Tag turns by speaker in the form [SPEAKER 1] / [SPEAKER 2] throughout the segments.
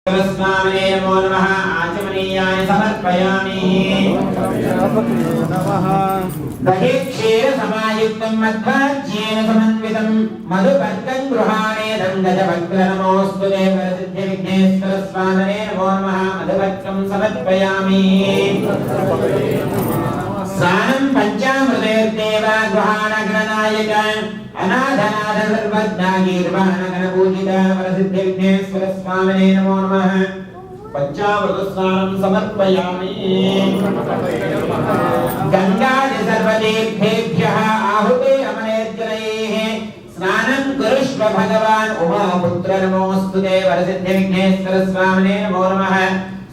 [SPEAKER 1] स्वामिने नमो नमः आचमनीयाय समर्पयामि दहि क्षीरसमायुक्तं मध्वाज्येन समन्वितं मधुपर्कं गृहाणेदं गजवक्त्र नमोऽस्तु ते वरसिद्धिविघ्नेश्वर स्वामिने नमो नमः मधुपर्कं समर्पयामि स्नानं पञ्चामृतेर्देव गृहाणगणनायक अनाथनाथ सर्वज्ञागीर्वाणगणपूजित वरसिद्धिविघ्नेश्वर स्वामिने नमो नमः पंचामृतस्नानं समर्पयामि गंगादि सर्वतीर्थेभ्यः आहुते अमनेर्जनैः स्नानं कुरुष्व भगवान् उमापुत्र नमोऽस्तु ते वरसिद्धिविघ्नेश्वर स्वामिने नमो नमः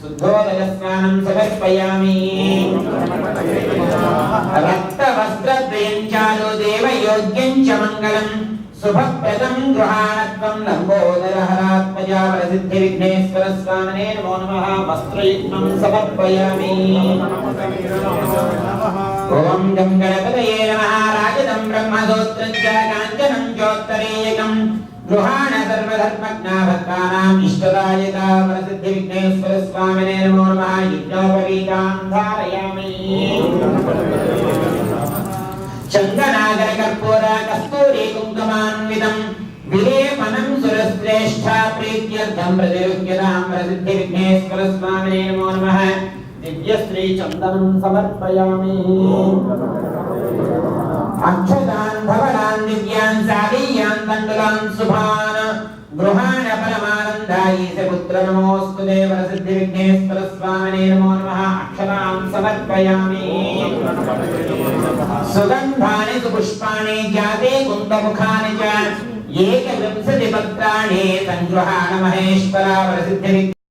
[SPEAKER 1] शुद्धोदकस्नानं समर्पयामि रक्तवस्त्रद्वयं चालु देवयोग्यं च मङ्गलम् शुभप्रदं गृहाणत्वं लम्बोदरहरात्मजा वरसिद्धिविघ्नेश्वर स्वामिने नमो नमः वस्त्रयुग्मं समर्पयामि ओम गं गणपतये नमः राजदं ब्रह्मसूत्रं च काञ्चनं चोत्तरीयकं गृहाण सर्वधर्मज्ञाभक्तानाम् इष्टदायका वरसिद्धिविघ्नेश्वर स्वामिने नमो नमः यज्ञोपवीतां धारयामि चंदनागर कर्पूर कस्तूरी कुंकुमान्वितं विलेपनं सुरश्रेष्ठा प्रीत्यर्थं प्रतिरुह्यतां वरसिद्धिविघ्नेश्वर स्वामिने नमो नमः दिव्यश्री चन्दनं समर्पयामि अक्षतान् धवलान् दिव्यान् सावीयान् तण्डुलान् शुभान् गृहाण परमानन्दायि स पुत्र नमोऽस्तु ते वरसिद्धिविघ्नेश्वर स्वामिने नमो नमः अक्षतान् समर्पयामि सुगन्धानि सुपुष्पाणि जाते कुन्दमुखानि च एकविंशतिपत्राणि सङ्गृहाण महेश्वरा वरसिद्धिविघ्नेश्वर